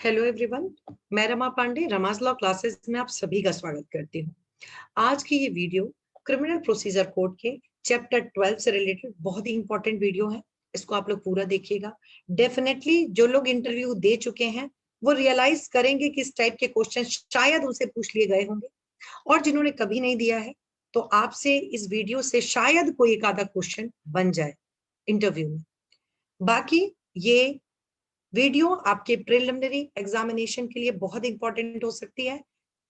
Hello everyone, मैं Rama Pandey रमाज law classes में आप सभी का स्वागत करती हूँ। आज की ये वीडियो क्रिमिनल प्रोसीजर कोड के चैप्टर 12 से रिलेटेड बहुत ही इंपॉर्टेंट वीडियो है। इसको आप लोग पूरा देखिएगा। डेफिनेटली जो लोग इंटरव्यू दे चुके हैं वो रियलाइज करेंगे कि इस टाइप के क्वेश्चन शायद उनसे पूछ लिए गए होंगे, और जिन्होंने कभी नहीं दिया है तो आपसे इस वीडियो से शायद कोई एक आधा क्वेश्चन बन जाए इंटरव्यू में। बाकी ये वीडियो आपके प्रिलिमिनरी एग्जामिनेशन के लिए बहुत इंपॉर्टेंट हो सकती है।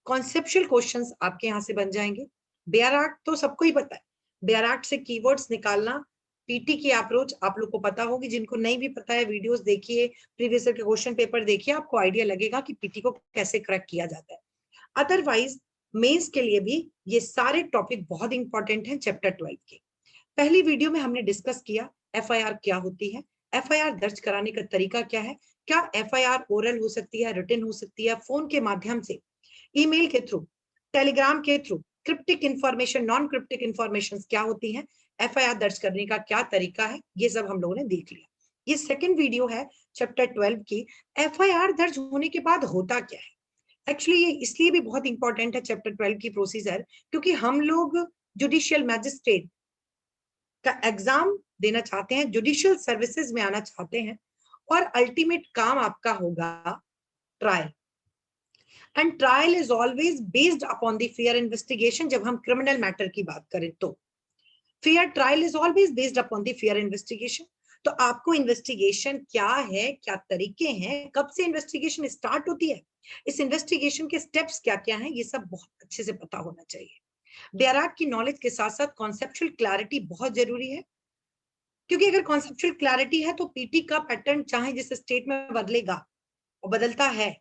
कॉन्सेप्चुअल क्वेश्चंस आपके यहाँ से बन जाएंगे। बेयर एक्ट तो सबको ही पता है। बेयर एक्ट से कीवर्ड्स निकालना, पीटी की अप्रोच आप लोग को पता होगी। जिनको नहीं भी पता है वीडियोस देखिए, प्रीवियस ईयर के क्वेश्चन पेपर देखिए, आपको आइडिया लगेगा कि पीटी को कैसे क्रैक किया जाता है। अदरवाइज मेंस के लिए भी ये सारे टॉपिक बहुत इंपॉर्टेंट हैं चैप्टर 12 के। पहली वीडियो में हमने डिस्कस किया एफआईआर क्या होती है, एफआईआर दर्ज कराने का तरीका क्या है, क्या एफआईआर ओरल हो सकती है, रिटन हो सकती है, फोन के माध्यम से, ईमेल के थ्रू, टेलीग्राम के through, cryptic information, non cryptic information क्या होती है, एफआईआर दर्ज करने का क्या तरीका है, ये सब हम लोगों ने देख लिया। ये सेकंड वीडियो है चैप्टर 12 की। एफआईआर दर्ज होने के बाद होता क्या है? एक्चुअली ये इसलिए भी बहुत इंपॉर्टेंट है चैप्टर 12 की प्रोसीजर, क्योंकि हम लोग जुडिशियल मैजिस्ट्रेट का एग्जाम देना चाहते हैं, जुडिशियल सर्विसेज में आना चाहते हैं, और अल्टीमेट काम आपका होगा trial. And trial is always based upon the fair investigation. जब हम क्रिमिनल मैटर की बात करें तो fair trial is always based upon the fair investigation. तो आपको इन्वेस्टिगेशन क्या है, क्या तरीके हैं, कब से इन्वेस्टिगेशन स्टार्ट होती है, इस इन्वेस्टिगेशन के स्टेप्स क्या क्या हैं, ये सब बहुत अच्छे से पता होना चाहिए। बेयर एक्ट की नॉलेज के साथ साथ कॉन्सेप्चुअल क्लैरिटी बहुत जरूरी है, क्योंकि अगर कॉन्सेप्चुअल क्लैरिटी है तो पीटी का पैटर्न चाहे जिस स्टेट में बदलेगा, और बदलता है,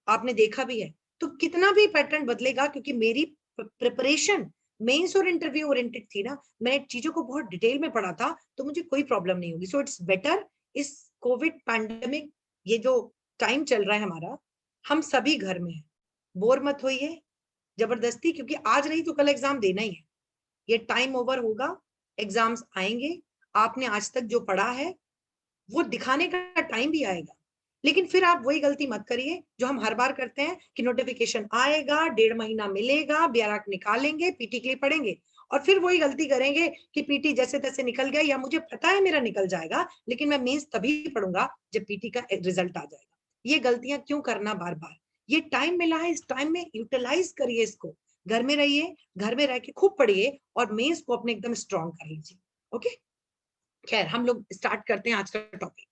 आपने देखा भी है, तो कितना भी पैटर्न बदलेगा, क्योंकि मेरी प्रिपरेशन मेंस और इंटरव्यू ओरिएंटेड थी ना, मैंने चीजों को बहुत डिटेल में पढ़ा था, तो मुझे कोई प्रॉब्लम नहीं होगी। सो इट्स बेटर, इस कोविड पैंडेमिक, ये जो टाइम चल रहा है हमारा, हम सभी घर में हैं, बोर मत होइए जबरदस्ती, क्योंकि आज नहीं तो कल एग्जाम देना ही है। ये टाइम ओवर होगा, एग्जाम्स आएंगे, आपने आज तक जो पढ़ा है वो दिखाने का टाइम भी आएगा। लेकिन फिर आप वही गलती मत करिए जो हम हर बार करते हैं कि नोटिफिकेशन आएगा, 1.5 महीना मिलेगा, बीआरआर निकालेंगे, पीटी के लिए पढ़ेंगे, और फिर वही गलती करेंगे कि पीटी जैसे तैसे निकल गया, या मुझे पता है मेरा निकल जाएगा लेकिन मैं मेंस तभी पढ़ूंगा जब पीटी का रिजल्ट आ जाएगा। ये गलतियां क्यों करना बार बार? ये टाइम मिला है, इस टाइम में यूटिलाइज करिए इसको। घर में रहिए, घर में रह के खूब पढ़िए और मेंस को अपने एकदम स्ट्रॉन्ग कर लीजिए। ओके, खैर हम लोग स्टार्ट करते हैं आज का टॉपिक।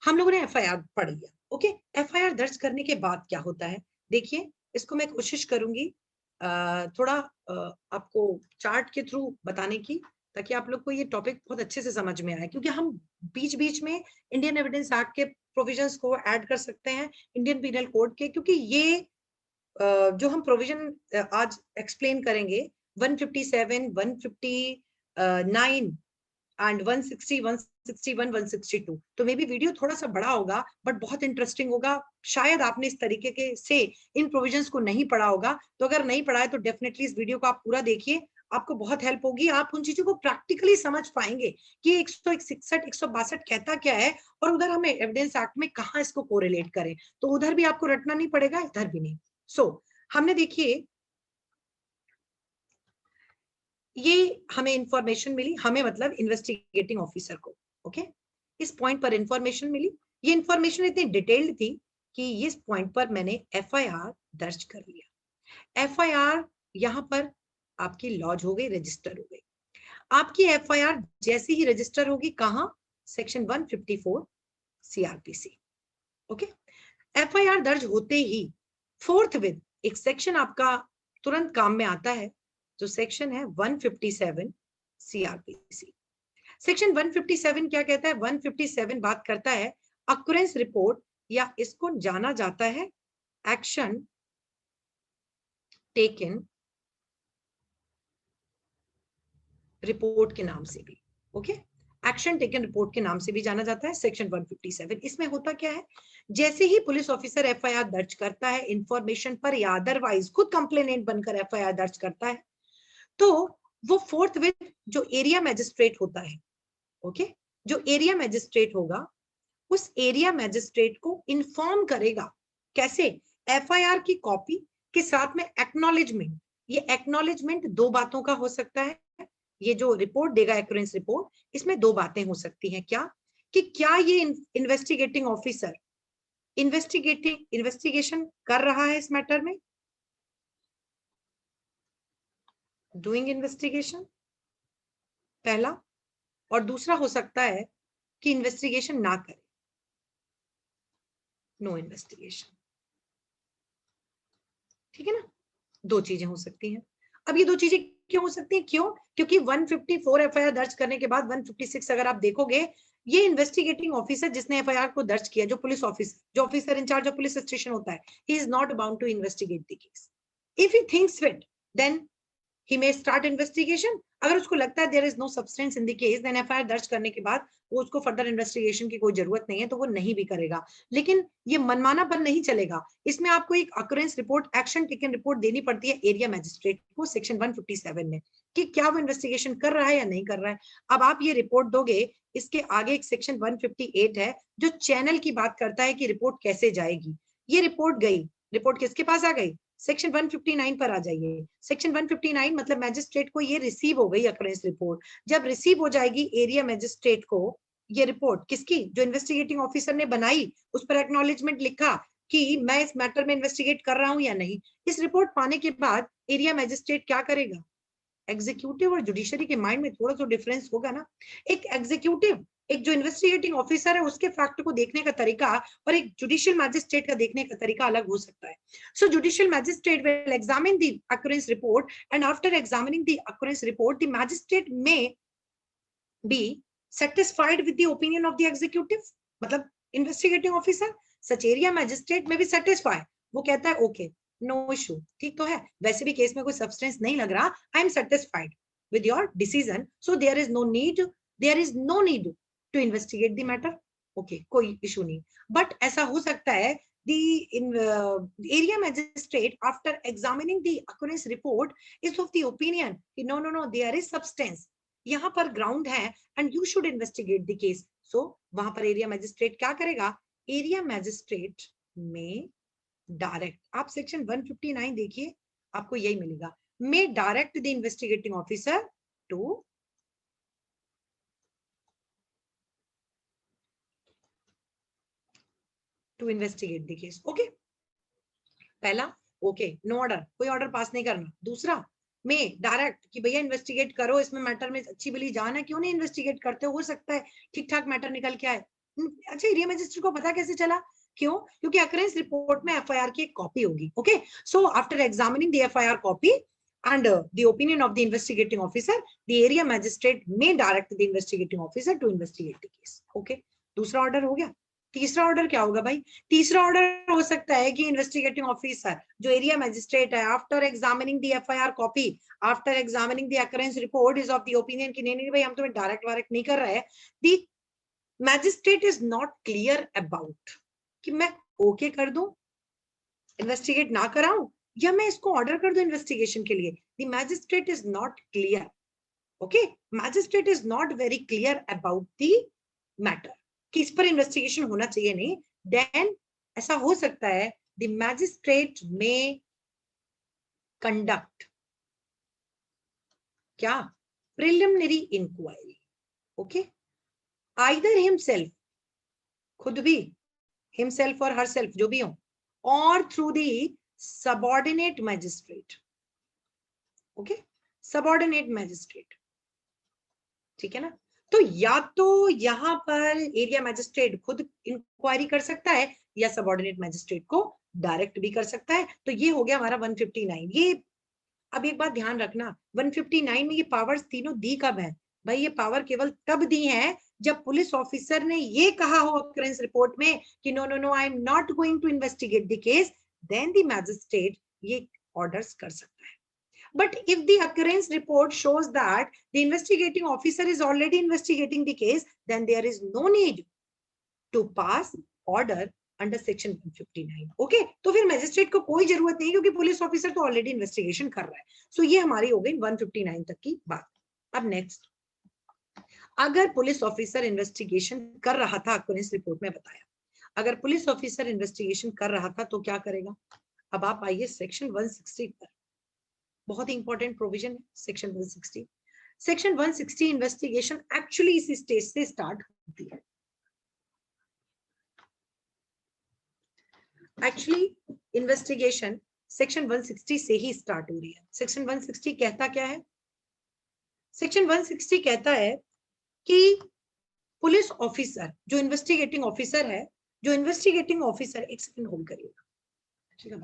हम लोगों ने एफआईआर पढ़ लिया। ओके, एफआईआर दर्ज करने के बाद क्या होता है, देखिए इसको मैं कोशिश करूंगी थोड़ा आपको चार्ट के थ्रू बताने की, ताकि आप लोग को ये टॉपिक बहुत अच्छे से समझ में आए, क्योंकि हम बीच बीच में इंडियन एविडेंस एक्ट के प्रोविजंस को ऐड कर सकते हैं, इंडियन पीनल कोड के, क्योंकि ये जो हम प्रोविजन आज एक्सप्लेन करेंगे 157, 159 एंड 160, 161, 162, तो मे बी वीडियो थोड़ा सा बड़ा होगा बट बहुत इंटरेस्टिंग होगा। शायद आपने इस तरीके के से इन प्रोविजंस को नहीं पढ़ा होगा, तो अगर नहीं पढ़ा है तो डेफिनेटली इस वीडियो को आप पूरा देखिए, आपको बहुत हेल्प होगी। आप उन चीजों को प्रैक्टिकली समझ पाएंगे कि 161, 162 कहता क्या है, और उधर हमें एविडेंस एक्ट में कहाँ इसको कोरिलेट करें, तो उधर भी आपको रटना नहीं पड़ेगा, इधर भी नहीं। हमने देखिए ये हमें इंफॉर्मेशन मिली, हमें मतलब इन्वेस्टिगेटिंग ऑफिसर को। ओके, इस पॉइंट पर इंफॉर्मेशन मिली, ये इंफॉर्मेशन इतनी डिटेल्ड थी कि इस पॉइंट पर मैंने एफआईआर दर्ज कर लिया। एफआईआर यहाँ पर आपकी लॉज हो गई, रजिस्टर हो गई। आपकी एफआईआर जैसे ही रजिस्टर होगी, कहाँ? Section 154 CrPC. ओके, एफआईआर दर्ज होते ही फोर्थ विद एक सेक्शन आपका तुरंत काम में आता है, जो सेक्शन है 157 सीआरपीसी। सेक्शन 157 क्या कहता है? 157 बात करता है अक्यूरेंस रिपोर्ट, या इसको जाना जाता है एक्शन टेकन रिपोर्ट के नाम से भी। ओके, एक्शन टेकन रिपोर्ट के नाम से भी जाना जाता है सेक्शन 157। इसमें होता क्या है, जैसे ही पुलिस ऑफिसर एफआईआर दर्ज करता है इंफॉर्मेशन पर, या अदरवाइज खुद कंप्लेनेंट बनकर एफआईआर दर्ज करता है, तो वो फोर्थ विद जो एरिया मैजिस्ट्रेट होता है, ओके, जो एरिया मैजिस्ट्रेट होगा, उस एरिया मैजिस्ट्रेट को इन्फॉर्म करेगा कैसे? एफआईआर की कॉपी के साथ में एक्नॉलेजमेंट। ये एक्नॉलेजमेंट दो बातों का हो सकता है। ये जो रिपोर्ट देगा एक्यूरेंस रिपोर्ट, इसमें दो बातें हो सकती हैं। क्या? कि क्या ये इन्वेस्टिगेटिंग ऑफिसर इन्वेस्टिगेशन कर रहा है इस मैटर में, डूइंग इन्वेस्टिगेशन, पहला। और दूसरा हो सकता है कि इन्वेस्टिगेशन ना करे, नो इन्वेस्टिगेशन। ठीक है ना? दो चीजें हो सकती हैं। अब ये दो चीजें क्यों हो सकती हैं? क्यों? क्योंकि 154 एफआईआर दर्ज करने के बाद 156 अगर आप देखोगे, ये इन्वेस्टिगेटिंग ऑफिसर जिसने एफआईआर को दर्ज किया, जो पुलिस ऑफिसर, जो officer in-charge of police station होता है, he is not bound to investigate the case. If he thinks fit, then he may start investigation। अगर उसको लगता है there is no substance in the case, then FIR दर्ज करने के बाद वो उसको फर्दर इन्वेस्टिगेशन की कोई जरूरत नहीं है, तो वो नहीं भी करेगा। लेकिन ये मनमानापन नहीं चलेगा। इसमें आपको एक occurrence report, action taken report देनी पड़ती है एरिया मैजिस्ट्रेट को सेक्शन 157 में, कि क्या वो इन्वेस्टिगेशन कर रहा है या नहीं कर रहा है। अब आप ये रिपोर्ट दोगे, इसके आगे एक सेक्शन 158 है जो चैनल की बात करता है कि रिपोर्ट कैसे जाएगी। ये रिपोर्ट गई, रिपोर्ट किसके पास आ गई? सेक्शन 159 पर आ जाइए। सेक्शन 159 मतलब मैजिस्ट्रेट को ये रिसीव हो गई अक्रेंस रिपोर्ट। जब रिसीव हो जाएगी एरिया मैजिस्ट्रेट को ये रिपोर्ट, किसकी? जो इन्वेस्टिगेटिंग ऑफिसर ने बनाई, उस पर एक्नॉलेजमेंट लिखा कि मैं इस मैटर में इन्वेस्टिगेट कर रहा हूं या नहीं। इस रिपोर्ट पाने के बाद एरिया मैजिस्ट्रेट क्या करेगा? एग्जीक्यूटिव और जुडिशरी के माइंड में थोड़ा सा डिफरेंस होगा ना। एक एग्जीक्यूटिव, एक जो इन्वेस्टिगेटिंग ऑफिसर है, उसके फैक्ट को देखने का तरीका और एक जुडिशियल मैजिस्ट्रेट का देखने का तरीका अलग हो सकता है। So judicial magistrate will examine the occurrence report, and after examining the occurrence report, the magistrate may be satisfied with the opinion of the executive, मतलब investigating officer, such area magistrate may be satisfy, वो कहता है okay, no issue, ठीक तो है, वैसे भी case में कोई सब्सटेंस नहीं लग रहा, I am satisfied with your decision, so there is no need to investigate the matter. Okay, कोई इशू नहीं। बट ऐसा हो सकता है the area magistrate after examining the occurrence report is of the opinion कि no there is substance, यहाँ पर ground है and you should investigate the case. So वहां पर एरिया मैजिस्ट्रेट क्या करेगा? एरिया मैजिस्ट्रेट में डायरेक्ट, आप सेक्शन 159 देखिए, आपको यही मिलेगा, may direct the investigating officer to investigate the case. Okay, पहला ओके, नो ऑर्डर, कोई ऑर्डर पास नहीं करना। दूसरा, में डायरेक्ट कि भैया इन्वेस्टिगेट करो, इसमें मैटर में अच्छी भली जान है, क्यों नहीं इन्वेस्टिगेट करते? हो सकता है ठीक ठाक मैटर निकल के आए। अच्छा, एरिया मैजिस्ट्रेट को पता कैसे चला? क्यों? क्योंकि अक्रेंस रिपोर्ट में एफआईआर की एक कॉपी होगी। Okay, so after examining the FIR copy and the opinion of the investigating officer, the area magistrate may direct the investigating officer to investigate the case. Okay, दूसरा order हो गया। तीसरा order क्या होगा भाई? तीसरा ऑर्डर हो सकता है कि इन्वेस्टिगेटिंग ऑफिसर, जो एरिया मैजिस्ट्रेट है, after examining the FIR copy, after examining the occurrence report, is of the opinion कि नहीं भाई, हम तुम्हें डायरेक्ट वायरेक्ट नहीं कर रहे हैं। The magistrate is not clear about कि मैं ओके कर दूं, इन्वेस्टिगेट ना कराऊं, या मैं इसको ऑर्डर कर दूं इन्वेस्टिगेशन के लिए। The magistrate is not clear. Okay, magistrate is not very clear about the matter कि इस पर इन्वेस्टिगेशन होना चाहिए नहीं, देन ऐसा हो सकता है द मैजिस्ट्रेट में कंडक्ट क्या? Preliminary inquiry. Okay, either himself, खुद भी, हिमसेल्फ और हरसेल्फ जो भी हो, और through the subordinate magistrate. Okay, subordinate magistrate, ठीक है ना? तो या तो यहां पर एरिया मैजिस्ट्रेट खुद इंक्वायरी कर सकता है, या सबऑर्डिनेट मैजिस्ट्रेट को डायरेक्ट भी कर सकता है। तो ये हो गया हमारा 159। ये अब एक बात ध्यान रखना, 159 में ये पावर्स तीनों दी कब है भाई? ये पावर केवल तब दी है जब पुलिस ऑफिसर ने ये कहा हो अक्रेंस रिपोर्ट में कि no I am not going to investigate the case, then the magistrate ये ऑर्डर्स कर सकता है। But if the occurrence report shows that the investigating officer is already investigating the case, then there is no need to pass order under section 159। Okay, तो फिर magistrate को कोई जरूरत नहीं, क्योंकि पुलिस ऑफिसर तो ऑलरेडी इन्वेस्टिगेशन कर रहा है। सो ये हमारी हो गई 159 तक की बात। अब नेक्स्ट, अगर पुलिस ऑफिसर इन्वेस्टिगेशन कर रहा था, अक्रेंस रिपोर्ट में बताया, अगर पुलिस ऑफिसर इन्वेस्टिगेशन कर रहा था तो क्या करेगा? अब आप आइए सेक्शन 160 पर, बहुत इंपॉर्टेंट प्रोविजन है सेक्शन 160। सेक्शन 160 इन्वेस्टिगेशन एक्चुअली इस स्टेज से स्टार्ट होती है। एक्चुअली इन्वेस्टिगेशन सेक्शन 160 से ही स्टार्ट हो रही है। सेक्शन 160 कहता क्या है? सेक्शन 160 कहता है कि पुलिस ऑफिसर जो इन्वेस्टिगेटिंग ऑफिसर है, एक सेकंड होल्ड करिएगा, ठीक है?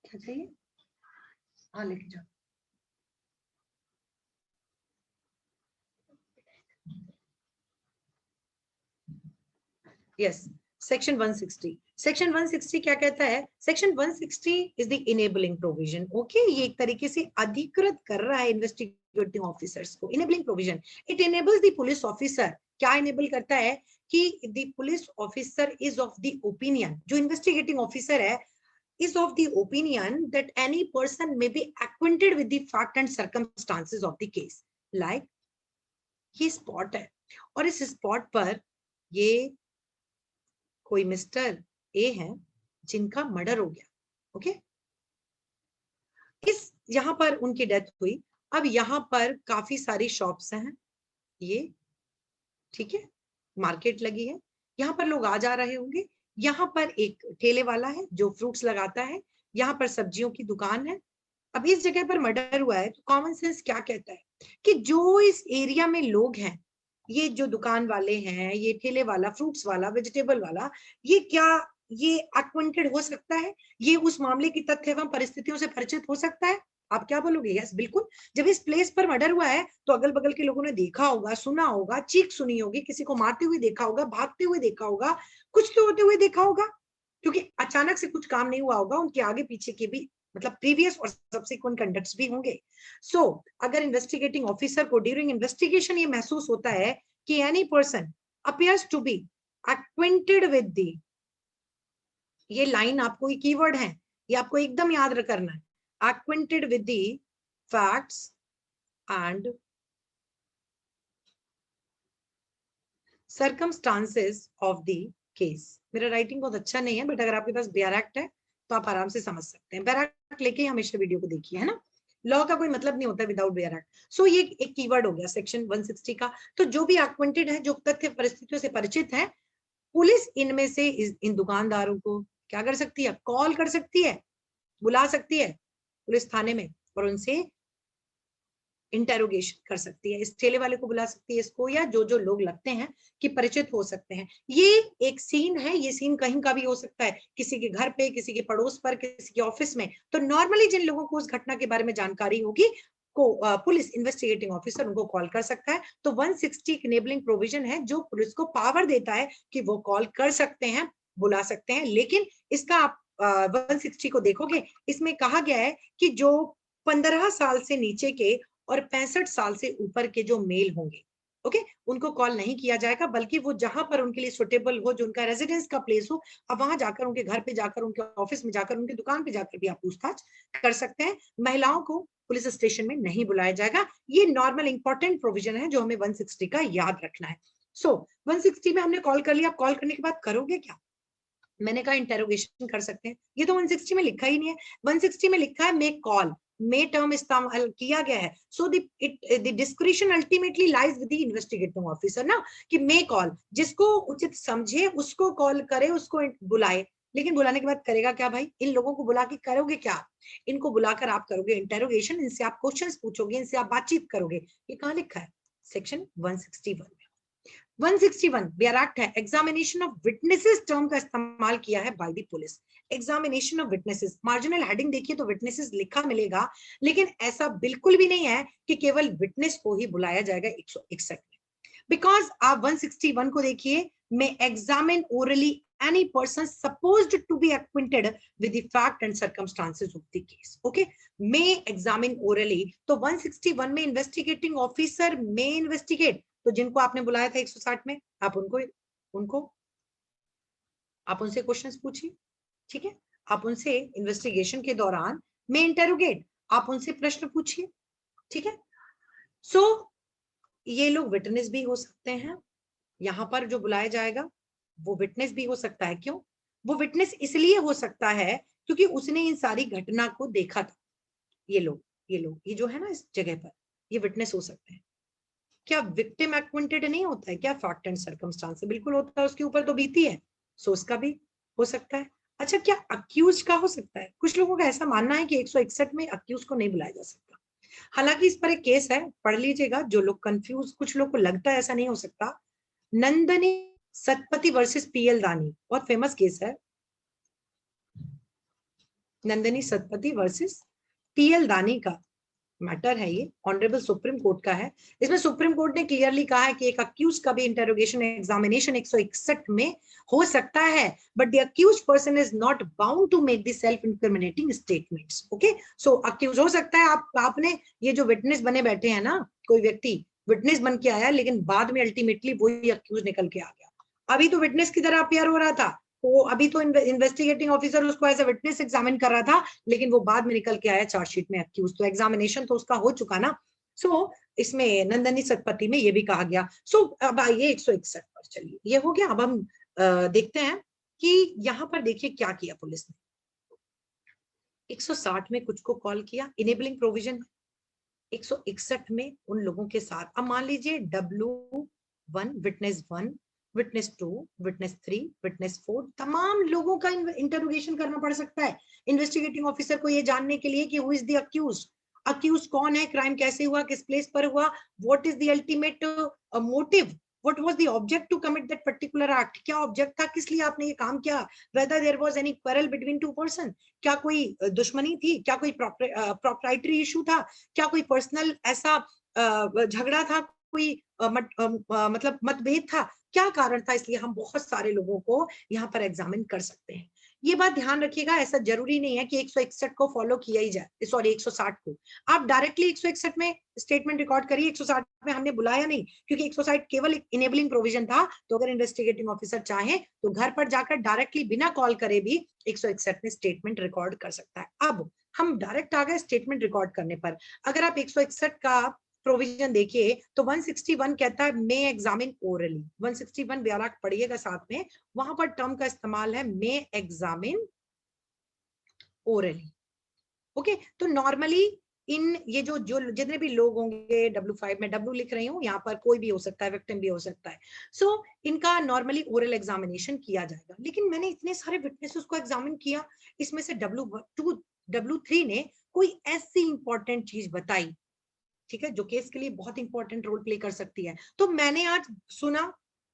क्या चाहिए? हाँ लेके जाओ। Yes, section 160। सेक्शन 160 क्या कहता है? Section 160 is the enabling provision. Okay, ये एक तरीके से अधिकृत कर रहा है इन्वेस्टिगेटिंग ऑफिसर्स को। Enabling provision, it enables the police officer. क्या इनेबल करता है? कि the police officer is of the opinion, जो इन्वेस्टिगेटिंग ऑफिसर है is of the opinion that any person may be acquainted with the fact and circumstances of the case. Like ये spot है और इस स्पॉट पर ये कोई मिस्टर ए है जिनका मर्डर हो गया। ओके, इस यहाँ पर उनकी डेथ हुई। अब यहाँ पर काफी सारी शॉप्स हैं, ये ठीक है, मार्केट लगी है, यहाँ पर लोग आ जा रहे होंगे। यहाँ पर एक ठेले वाला है जो फ्रूट्स लगाता है, यहाँ पर सब्जियों की दुकान है। अब इस जगह पर मर्डर हुआ है तो कॉमन सेंस क्या कहता है कि जो इस एरिया में लोग हैं, ये जो दुकान वाले हैं, ये ठेले वाला, फ्रूट्स वाला, वेजिटेबल वाला, ये क्या ये एक्वेंटेड हो सकता है? ये उस मामले की तथ्य एवं परिस्थितियों से परिचित हो सकता है? आप क्या बोलोगे? यस, बिल्कुल। जब इस प्लेस पर मर्डर हुआ है तो अगल बगल के लोगों ने देखा होगा, सुना होगा, चीख सुनी होगी, किसी को मारते हुए देखा होगा, भागते हुए देखा होगा, कुछ तो होते हुए देखा होगा, क्योंकि अचानक से कुछ काम नहीं हुआ होगा, उनके आगे पीछे के भी मतलब प्रीवियस और सब्सिक्वेंट कंडक्ट्स भी होंगे। सो अगर इन्वेस्टिगेटिंग ऑफिसर को ड्यूरिंग इन्वेस्टिगेशन ये महसूस होता है कि any person appears to be acquainted with the, ये लाइन आपको, ये कीवर्ड है, ये आपको एकदम याद करना है, acquainted with the facts and circumstances of the case. मेरा राइटिंग बहुत अच्छा नहीं है, बट अगर आपके पास बेयर एक्ट है तो आप आराम से समझ सकते हैं। बेयर एक्ट लेके हमेशा वीडियो को देखिए, है ना? लॉ का कोई मतलब नहीं होता विदाउट बेयर एक्ट। सो ये एक कीवर्ड हो गया सेक्शन 160 का। तो जो भी एक्वेंटेड है, जो तथ्य परिस्थितियों से परिचित है, पुलिस इनमें से इन दुकानदारों को क्या कर सकती है? कॉल कर सकती है, बुला सकती है पुलिस थाने में और उनसे इंटेरोगेशन कर सकती है। इस ठेले वाले को बुला सकती है, इसको, या जो जो लोग लगते हैं कि परिचित हो सकते हैं। ये एक सीन है, ये सीन कहीं का भी हो सकता है, किसी के घर पे, किसी के पड़ोस पर, किसी के ऑफिस में। तो नॉर्मली जिन लोगों को उस घटना के बारे में जानकारी होगी को पुलिस इन्वेस्टिगेटिंग ऑफिसर उनको कॉल कर सकता है। तो 160 इनेबलिंग प्रोविजन है जो पुलिस को पावर देता है कि वो कॉल कर सकते हैं, बुला सकते हैं। लेकिन इसका आप 160 को देखोगे, इसमें कहा गया है कि जो 15 साल से नीचे के और 65 साल से ऊपर के जो मेल होंगे, ओके, उनको कॉल नहीं किया जाएगा, बल्कि वो जहां पर उनके लिए सुटेबल हो, जो उनका रेजिडेंस का प्लेस हो, अब वहां जाकर, उनके घर पे जाकर, उनके ऑफिस में जाकर, उनकी दुकान पे जाकर भी आप पूछताछ कर सकते हैं। महिलाओं को पुलिस स्टेशन में नहीं बुलाया जाएगा। ये नॉर्मल इंपॉर्टेंट प्रोविजन है जो हमें 160 का याद रखना है। सो 160 में हमने कॉल कर लिया, कॉल करने के बाद करोगे क्या? मैंने कहा इंटेरोगेशन कर सकते हैं, ये तो 160 में लिखा ही नहीं है। 160 में लिखा है मेक कॉल, मे टर्म इस्तेमाल किया गया है। So the discretion ultimately lies with the investigating officer ना, कि मे कॉल, जिसको उचित समझे उसको कॉल करे, उसको बुलाए। लेकिन बुलाने के बाद करेगा क्या भाई? इन लोगों को बुला के करोगे क्या? इनको बुलाकर आप करोगे इंटेरोगेशन, इनसे आप क्वेश्चंस पूछोगे, इनसे आप बातचीत करोगे। ये कहाँ लिखा है? सेक्शन 161 में। 161 बेयर एक्ट है। एग्जामिनेशन ऑफ विटनेसेस टर्म का इस्तेमाल किया है by the police. Examination of witnesses, marginal heading देखिए तो विटनेसेस लिखा मिलेगा, लेकिन ऐसा बिल्कुल भी नहीं है कि केवल विटनेस को ही बुलाया जाएगा 161 में। बिकॉज आप 161 को देखिए, may examine orally any person supposed to be acquainted with the fact and circumstances of the case. Okay, may examine orally, तो 161 में investigating officer may investigate, तो जिनको आपने बुलाया था 160 में, आप उनको आप उनसे क्वेश्चंस पूछिए, ठीक है? आप उनसे इन्वेस्टिगेशन के दौरान में इंटेरोगेट, आप उनसे प्रश्न पूछिए, ठीक है? सो ये लोग विटनेस भी हो सकते हैं, यहाँ पर जो बुलाया जाएगा वो विटनेस भी हो सकता है। क्यों? वो विटनेस इसलिए हो सकता है क्योंकि उसने इन सारी घटना को देखा था। ये लोग ये जो है ना इस जगह पर, ये विटनेस हो सकते हैं। क्या विक्टिम एक्विंटेड नहीं होता है क्या? फैक्ट एंड सर्कमस्टांस बिल्कुल होता है, उसके ऊपर तो बीती है, सो उसका भी हो सकता है। अच्छा, क्या अक्यूज का हो सकता है? कुछ लोगों का ऐसा मानना है कि 161 में अक्यूज को नहीं बुलाया जा सकता। हालांकि इस पर एक केस है, पढ़ लीजिएगा। जो लोग कंफ्यूज, कुछ लोग को लगता है ऐसा नहीं हो सकता। नंदनी सतपति वर्सेस पीएल दानी, बहुत फेमस केस है। नंदनी सतपति वर्सेस पीएल दानी का मैटर है ये, ऑनरेबल सुप्रीम कोर्ट का है। इसमें सुप्रीम कोर्ट ने क्लियरली कहा है कि एक अक्यूज का भी इंटरोगेशन एग्जामिनेशन 161 में हो सकता है, but the accused person is not bound to make the self incriminating statements. Okay, so accused हो सकता है। आपने ये जो विटनेस बने बैठे हैं ना, कोई व्यक्ति विटनेस बन के आया लेकिन बाद में अल्टीमेटली वही अक्यूज निकल के आ गया। अभी तो विटनेस की तरह अपियर हो रहा था, वो अभी तो इन्वेस्टिगेटिंग ऑफिसर उसको एज अ विटनेस एग्जामिन कर रहा था, लेकिन वो बाद में निकल के आया चार्जशीट में अक्यूज, तो एग्जामिनेशन तो उसका हो चुका ना। सो इसमें नंदनी सतपति में ये भी कहा गया। सो अब आइए 161 पर चलिए, ये हो गया। अब हम देखते हैं कि यहाँ पर देखिए क्या किया पुलिस ने। 160 में कुछ को कॉल किया, इनेबलिंग प्रोविजन। 161 में उन लोगों के साथ, अब मान लीजिए W1, witness 1, witness 2, witness 3, witness 4, तमाम लोगों का इंटरोगेशन करना पड़ सकता है इन्वेस्टिगेटिंग ऑफिसर को, ये जानने के लिए कि who is the accused, accused कौन है, क्राइम कैसे हुआ, किस प्लेस पर हुआ, what is the ultimate motive, what was the object to commit that particular act, क्या ऑब्जेक्ट था, किस लिए आपने ये काम किया, whether there was any quarrel between two person, क्या कोई दुश्मनी थी, क्या कोई proprietary issue था, क्या कोई पर्सनल ऐसा झगड़ा था, कोई मतलब मतभेद था, क्या कारण था। इसलिए हम बहुत सारे लोगों को यहाँ पर एग्जामिन कर सकते हैं। ये बात ध्यान रखिएगा, ऐसा जरूरी नहीं है कि 161 को फॉलो किया ही जाए, सॉरी 160 को। आप डायरेक्टली 161 में स्टेटमेंट रिकॉर्ड करिए, 160 में हमने बुलाया नहीं क्योंकि 160 केवल एक इनेबलिंग प्रोविजन था। तो अगर इन्वेस्टिगेटिंग ऑफिसर चाहे तो घर पर जाकर डायरेक्टली बिना कॉल करे भी 161 में स्टेटमेंट रिकॉर्ड कर सकता है। अब हम डायरेक्ट आ गए स्टेटमेंट रिकॉर्ड करने पर। अगर आप 161 का प्रोविजन देखिए तो 161 कहता है मे एग्जामिन ओरली। 161 ब्यारा पढ़िएगा साथ में, वहां पर टर्म का इस्तेमाल है मे एग्जामिन ओरली। ओके, तो नॉर्मली इन ये जो जितने भी लोग होंगे, W5 में W लिख रही हूँ, यहाँ पर कोई भी हो सकता है, विक्टिम भी हो सकता है। सो इनका नॉर्मली ओरल एग्जामिनेशन किया जाएगा। लेकिन मैंने इतने सारे विटनेसेस को एग्जामिन किया, इसमें से W2 W3 ने कोई ऐसी इंपॉर्टेंट चीज बताई, ठीक है, जो केस के लिए बहुत इंपॉर्टेंट रोल प्ले कर सकती है। तो मैंने आज सुना,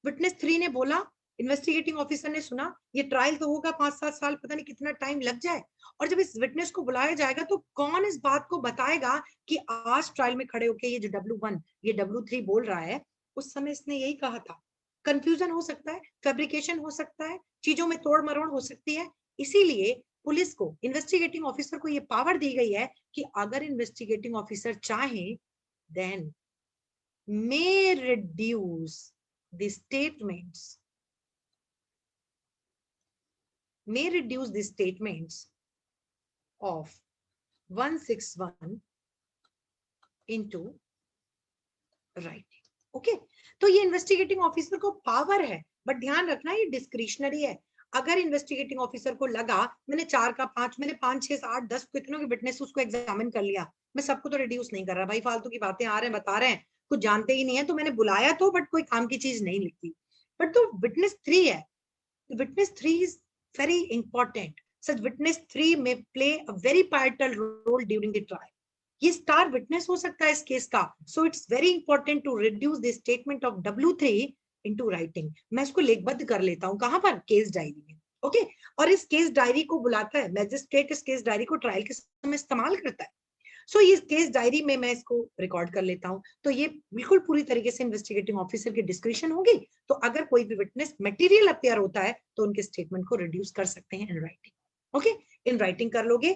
विटनेस 3 ने बोला, इन्वेस्टिगेटिंग ऑफिसर ने सुना, ये ट्रायल तो होगा 5-7 साल, पता नहीं कितना टाइम लग जाए। और जब इस विटनेस को बुलाया जाएगा तो कौन इस बात को बताएगा कि आज ट्रायल में खड़े होके ये जो W1, ये W3 बोल रहा है, उस समय इसने यही कहा था। कंफ्यूजन हो सकता है, फैब्रिकेशन हो सकता है, चीजों में तोड़ मरोड़ हो सकती है। इसीलिए पुलिस को, इन्वेस्टिगेटिंग ऑफिसर को ये पावर दी गई है कि अगर इन्वेस्टिगेटिंग ऑफिसर चाहे then may reduce the statements, may reduce the statements of 161 into writing. Okay, तो ये इन्वेस्टिगेटिंग ऑफिसर को पावर है, बट ध्यान रखना ये डिस्क्रिशनरी है। अगर इन्वेस्टिगेटिंग ऑफिसर को लगा मैंने 4 का 5, मैंने 5, 6, 8, 10 कितनों के विटनेस उसको एग्जामिन कर लिया, मैं सबको तो रिड्यूस नहीं कर रहा भाई, फालतू की बातें आ रहे हैं, बता रहे हैं, कुछ जानते ही नहीं है, तो मैंने बुलाया तो, बट कोई काम की चीज नहीं लिखी। बट तो विटनेस 3 है, witness 3 is very important. Such witness 3 may play a very pivotal role during the trial, ये स्टार विटनेस हो सकता है इस केस का। So it's very important to reduce the statement of W3 into writing. मैं इसको लेखबद्ध कर लेता हूं, कहां पर, केस डायरी में। ओके, और इस केस डायरी को बुलाता है मैजिस्ट्रेट, इस केस डायरी को ट्रायल के समय इस्तेमाल करता है। सो इस केस डायरी में मैं इसको रिकॉर्ड कर लेता हूं, तो ये बिल्कुल पूरी तरीके से इन्वेस्टिगेटिंग ऑफिसर की डिस्क्रिप्शन होगी। तो अगर कोई भी विटनेस मटेरियल अपियर होता है तो उनके स्टेटमेंट को रिड्यूस कर सकते हैं in writing. Okay, in writing कर लोगे।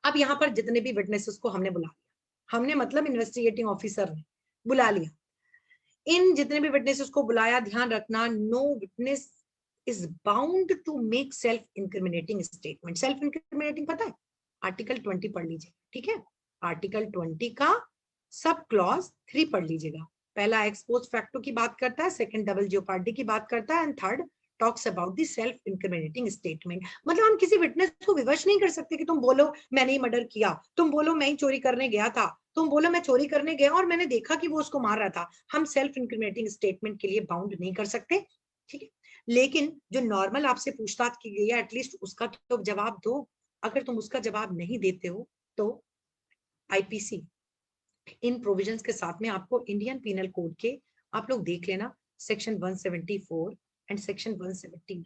अब यहाँ पर जितने भी विटनेसेस को हमने बुला लिया, हमने मतलब इन्वेस्टिगेटिंग ऑफिसर ने बुला लिया, इन जितने भी विटनेसेस को बुलाया, ध्यान रखना no witness is bound to make self incriminating statement. Self incriminating पता है, आर्टिकल 20 पढ़ लीजिए, ठीक है, आर्टिकल 20 का सब क्लॉज 3 पढ़ लीजिएगा। पहला एक्सपोज फैक्टो की बात करता है, सेकंड डबल जियोपार्डी की बात करता है, and third talks about the self incriminating statement. मतलब हम किसी विटनेस को विवश नहीं कर सकते कि तुम बोलो मैंने ही मर्डर किया, तुम बोलो मैं ही चोरी करने गया था, तुम बोलो मैं चोरी करने गया और मैंने देखा कि वो उसको मार रहा था। हम सेल्फ इंक्रिमिनेटिंग स्टेटमेंट के लिए बाउंड नहीं कर सकते, ठीक है। लेकिन जो नॉर्मल आपसे पूछताछ की गई है एटलीस्ट उसका तो जवाब दो। अगर तुम उसका जवाब नहीं देते हो तो आईपीसी इन प्रोविजंस के साथ में आपको इंडियन पीनल कोड के, आप लोग देख लेना, सेक्शन 174 एंड सेक्शन 179,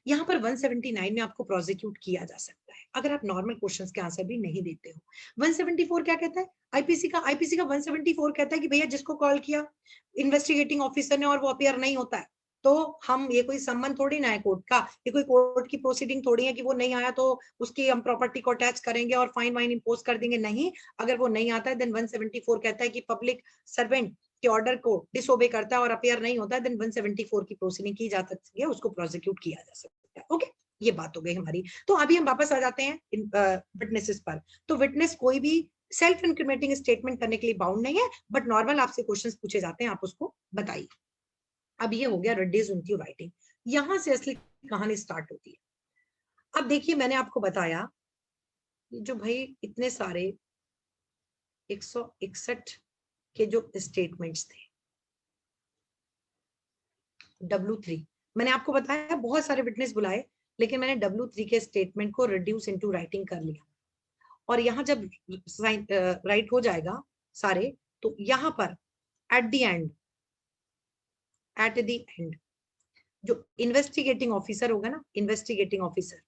यहाँ पर 179 में आपको प्रोसिक्यूट किया जा सकता है अगर आप नॉर्मल क्वेश्चंस के आंसर भी नहीं देते हो। 174 क्या कहता है आईपीसी का 174 कहता है कि भैया जिसको कॉल किया इन्वेस्टिगेटिंग ऑफिसर ने और वो अपीयर नहीं होता है, तो हम, ये कोई संबंध थोड़ी ना है कोर्ट का, ये कोई कोर्ट की प्रोसीडिंग थोड़ी है कि वो नहीं आया तो उसकी हम प्रॉपर्टी को अटैच करेंगे और फाइन वाइन इम्पोज कर देंगे। नहीं, अगर वो नहीं आता है देन 174 कहता है कि पब्लिक सर्वेंट के ऑर्डर को डिसोबे करता है और अपीयर नहीं होता है देन 174 की प्रोसीडिंग की जा सकती है, उसको प्रोसिक्यूट किया जा सकता है। ओके, ये बात हो गई हमारी। तो अभी हम वापस आ जाते हैं विटनेसेस पर। तो विटनेस कोई भी सेल्फ इंक्रिमिनेटिंग स्टेटमेंट करने के लिए बाउंड नहीं है, बट नॉर्मल आपसे क्वेश्चंस पूछे जाते हैं, आप उसको बताइए। अब ये हो गया रिड्यूस इनटू राइटिंग, यहां से असली कहानी स्टार्ट होती है। अब देखिए मैंने आपको बताया जो भाई इतने सारे 161 के जो स्टेटमेंट्स थे, W3, मैंने आपको बताया बहुत सारे विटनेस बुलाए, लेकिन मैंने W3 के स्टेटमेंट को रिड्यूस इनटू राइटिंग कर लिया। और यहां जब राइट हो जाएगा सारे, तो यहां पर एट द एंड जो इन्वेस्टिगेटिंग ऑफिसर होगा ना, इन्वेस्टिगेटिंग ऑफिसर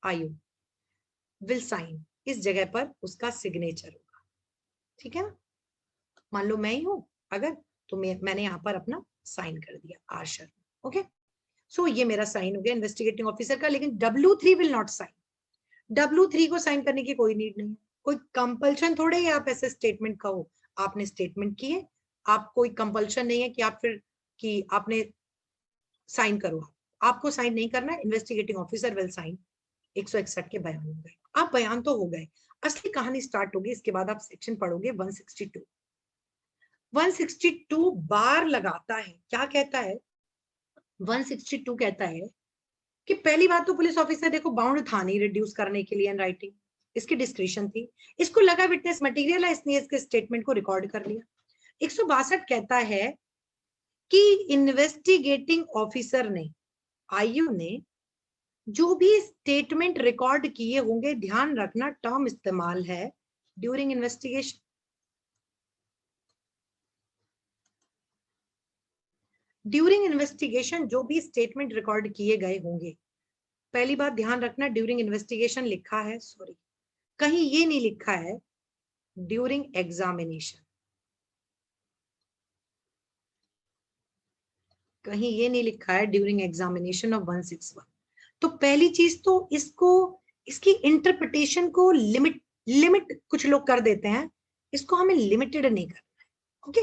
आयु विल साइन, इस जगह पर उसका सिग्नेचर होगा, ठीक है ना। मान लो मैं ही हूं अगर, तो मैंने यहाँ पर अपना साइन कर दिया आर शर्मा। ओके, सो ये मेरा साइन हो गया इन्वेस्टिगेटिंग ऑफिसर का। लेकिन W3 will not sign, W3 को साइन करने की कोई नीड नहीं है, कोई कंपल्शन थोड़े है आप ऐसे स्टेटमेंट का हो, आपने स्टेटमेंट किए, आप कोई कंपल्शन नहीं है कि आप फिर कि आपने साइन करो, आपको साइन नहीं करना, इन्वेस्टिगेटिंग ऑफिसर विल साइन। 161 के बयान हो गए। अब बयान तो हो गए, असली कहानी स्टार्ट होगी, इसके बाद आप सेक्शन पढ़ोगे 162। 162 बार लगाता है, क्या कहता है 162 कहता है कि पहली बात तो पुलिस ऑफिसर देखो बाउंड था नहीं रिड्यूस करने के लिए, राइटिंग इसकी डिस्क्रिप्शन थी, इसको लगा विटनेस मटेरियल है इसने इसके स्टेटमेंट को रिकॉर्ड कर लिया। 162 कहता है कि इन्वेस्टिगेटिंग ऑफिसर ने, आयु ने, जो भी स्टेटमेंट रिकॉर्ड किए होंगे, ध्यान रखना टर्म इस्तेमाल है ड्यूरिंग इन्वेस्टिगेशन, ड्यूरिंग इन्वेस्टिगेशन जो भी स्टेटमेंट रिकॉर्ड किए गए होंगे, पहली बात ध्यान रखना ड्यूरिंग इन्वेस्टिगेशन लिखा है, सॉरी कहीं ये नहीं लिखा है ड्यूरिंग एग्जामिनेशन, कहीं ये नहीं लिखा है ड्यूरिंग एग्जामिनेशन ऑफ 161। तो पहली चीज तो इसको, इसकी इंटरप्रिटेशन को लिमिट कुछ लोग कर देते हैं, इसको हमें लिमिटेड नहीं करना है। ओके,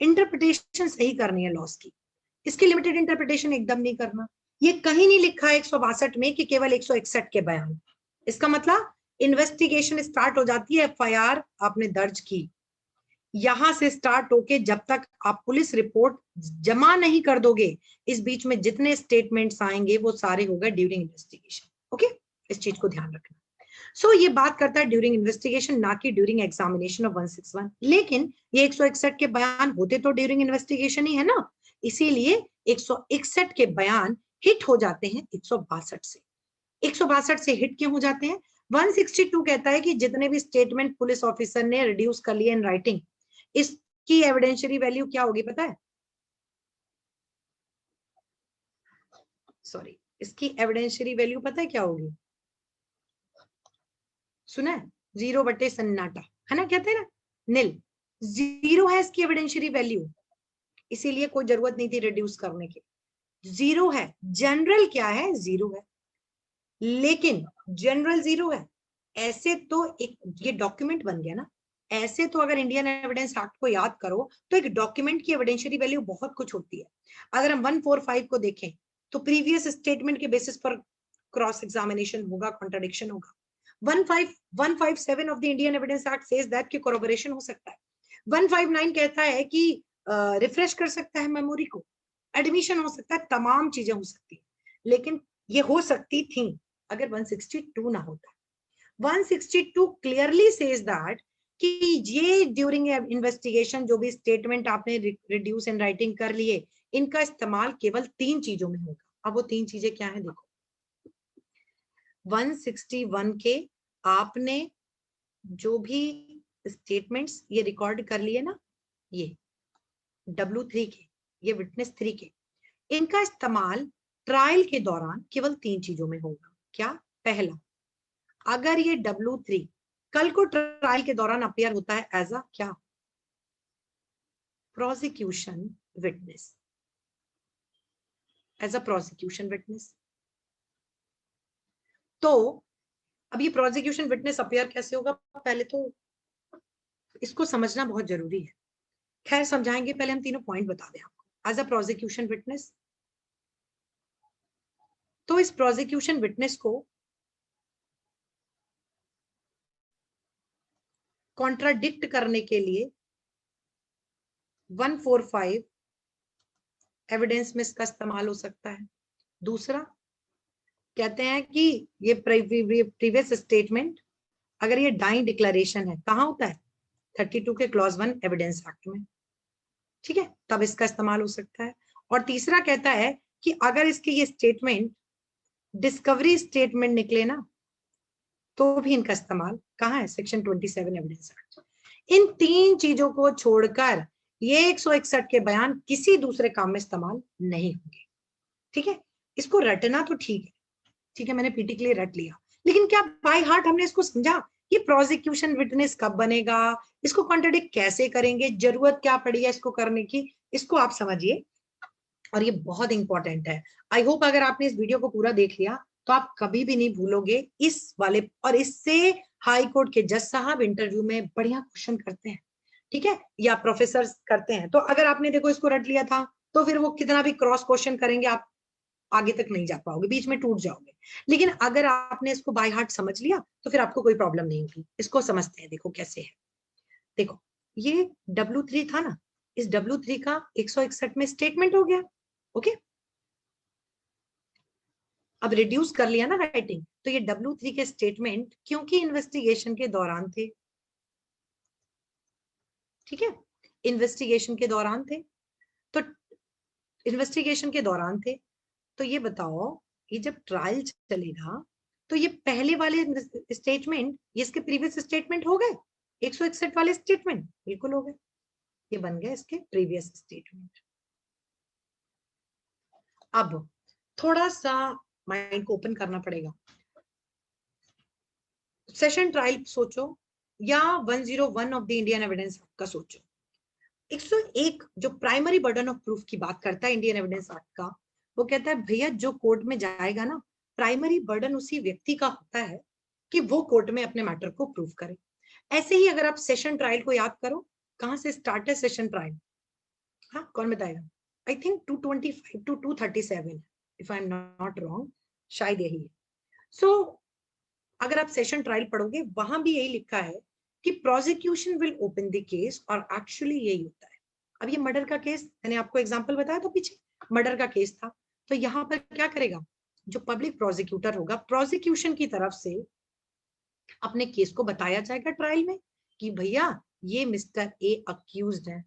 इंटरप्रिटेशन सही करनी है लॉस की, इसकी लिमिटेड इंटरप्रिटेशन एकदम नहीं करना। ये कहीं नहीं लिखा है 162 में कि केवल 161 के बयान, इसका मतलब इन्वेस्टिगेशन स्टार्ट हो जाती है, FIR आपने दर्ज की, यहां से स्टार्ट होके जब तक आप पुलिस रिपोर्ट जमा नहीं कर दोगे, इस बीच में जितने स्टेटमेंट्स आएंगे वो सारे होगा ड्यूरिंग इन्वेस्टिगेशन। ओके, इस चीज को ध्यान रखना। सो ये बात करता है ड्यूरिंग इन्वेस्टिगेशन, ना कि ड्यूरिंग एग्जामिनेशन ऑफ 161। लेकिन ये 161 के बयान होते तो ड्यूरिंग इन्वेस्टिगेशन ही है ना, इसीलिए 161 के बयान हिट हो जाते हैं 162 से। 162 से हिट क्यों हो जाते हैं? 162 कहता है कि जितने भी स्टेटमेंट पुलिस ऑफिसर ने रिड्यूस कर लिए इन राइटिंग, इसकी एविडेंशियरी वैल्यू क्या होगी पता है? सॉरी, इसकी एविडेंशियरी वैल्यू पता है क्या होगी? सुना है? 0/सन्नाटा, है ना, कहते हैं ना, नील, 0 है इसकी एविडेंशियरी वैल्यू, इसीलिए कोई जरूरत नहीं थी रिड्यूस करने की, 0 है। जनरल क्या है? 0 है, लेकिन जनरल 0 है। ऐसे तो एक ये डॉक्यूमेंट बन गया ना, ऐसे तो अगर इंडियन एविडेंस एक्ट को याद करो तो एक डॉक्यूमेंट की एविडेंशियरी वैल्यू बहुत कुछ होती है। अगर हम 145 को देखें तो प्रीवियस स्टेटमेंट के बेसिस पर क्रॉस एग्जामिनेशन होगा, कॉन्ट्रडिक्शन होगा। 157 of the Indian evidence act says that कि कोरबोरेशन हो सकता है। 159 कहता है कि रिफ्रेश कर सकता है मेमोरी को, एडमिशन हो सकता है, तमाम चीजें हो सकती है, लेकिन ये हो सकती थी अगर 162 ना होता। 162 क्लियरली सेज दैट कि ये ड्यूरिंग इन्वेस्टिगेशन जो भी स्टेटमेंट आपने रिड्यूस इन राइटिंग कर लिए, इनका इस्तेमाल केवल 3 चीजों में होगा। अब वो 3 चीजें क्या है देखो, 161 के आपने जो भी स्टेटमेंट्स ये रिकॉर्ड कर लिए ना, ये W3 के, ये विटनेस 3 के, इनका इस्तेमाल ट्रायल के दौरान केवल 3 चीजों में होगा। क्या? पहला, अगर ये W3 कल को ट्रायल के दौरान अपीयर होता है एज अ क्या? Prosecution witness, as a prosecution witness. तो अब ये प्रोसिक्यूशन विटनेस अपीयर कैसे होगा? पहले तो इसको समझना बहुत जरूरी है। खैर समझाएंगे, पहले हम तीनों पॉइंट बता दें आपको। एज अ प्रोसिक्यूशन विटनेस, तो इस प्रोसिक्यूशन विटनेस को कॉन्ट्राडिक्ट करने के लिए 145 एविडेंस में इसका इस्तेमाल हो सकता है। दूसरा, कहते हैं कि ये प्रीवियस स्टेटमेंट अगर ये डाइंग डिक्लेरेशन है, कहाँ होता है? 32 के क्लॉज 1 एविडेंस एक्ट में, ठीक है, तब इसका इस्तेमाल हो सकता है। और तीसरा कहता है कि अगर इसके ये स्टेटमेंट डिस्कवरी स्टेटमेंट निकले ना, तो भी इनका इस्तेमाल कहाँ है? Section 27 evidence act. इन 3 चीजों को छोड़कर ये 161 के बयान किसी दूसरे काम में इस्तेमाल नहीं होंगे, ठीक है। इसको रटना तो ठीक है, ठीक है, मैंने पीटी के लिए रट लिया, लेकिन क्या बाय हार्ट हमने इसको समझा? ये प्रोसिक्यूशन विटनेस कब बनेगा, इसको कॉन्ट्रडिक्ट कैसे करेंगे, जरूरत क्या पड़ी है इसको करने की, इसको आप समझिए। और ये बहुत इंपॉर्टेंट है। आई होप अगर आपने इस वीडियो को पूरा देख लिया तो आप कभी भी नहीं भूलोगे इस वाले, और इससे हाई कोर्ट के जज साहब इंटरव्यू में बढ़िया क्वेश्चन करते हैं, ठीक है, या प्रोफेसर करते हैं। तो अगर आपने देखो इसको रट लिया था, तो फिर वो कितना भी क्रॉस क्वेश्चन करेंगे आप आगे तक नहीं जा पाओगे, बीच में टूट जाओगे। लेकिन अगर आपने इसको बाय हार्ट समझ लिया तो फिर आपको कोई प्रॉब्लम नहीं होगी। इसको समझते हैं, देखो कैसे है। देखो, ये W3 था ना, इस W3 का 161 में स्टेटमेंट हो गया, ओके। अब रिड्यूस कर लिया ना राइटिंग, तो ये W3 के स्टेटमेंट क्योंकि इन्वेस्टिगेशन के दौरान थे, ठीक है, इन्वेस्टिगेशन के दौरान थे, तो इन्वेस्टिगेशन के दौरान थे, तो ये बताओ, ये जब ट्रायल चलेगा तो ये पहले वाले स्टेटमेंट, ये इसके प्रीवियस स्टेटमेंट हो गए, 161 वाले स्टेटमेंट बिल्कुल हो गए, ये बन गए इसके प्रीवियस स्टेटमेंट। अब थोड़ा सा माइंड को ओपन करना पड़ेगा। सेशन ट्रायल सोचो या 101 of the Indian evidence act का सोचो। 101 जो प्राइमरी बर्डन ऑफ प्रूफ की बात करता है इंडियन एविडेंस एक्ट का, वो कहता है भैया जो कोर्ट में जाएगा ना, प्राइमरी बर्डन उसी व्यक्ति का होता है कि वो कोर्ट में अपने मैटर को प्रूव करे। ऐसे ही अगर आप सेशन ट्रायल को याद करो, कहां से स्टार्ट है सेशन ट्रायल? हाँ, कौन बताएगा? I think 225 to 237, if I am not wrong, शायद यही है। सो अगर आप सेशन ट्रायल पढ़ोगे, वहां भी यही लिखा है कि prosecution will open the case, और एक्चुअली यही होता है। अब ये मर्डर का केस, मैंने आपको एग्जांपल बताया था पीछे, मर्डर का केस था, तो यहाँ पर क्या करेगा? जो पब्लिक प्रोसिक्यूटर होगा, प्रोसिक्यूशन की तरफ से अपने केस को बताया जाएगा ट्रायल में कि भैया ये मिस्टर ए अक्यूज्ड है।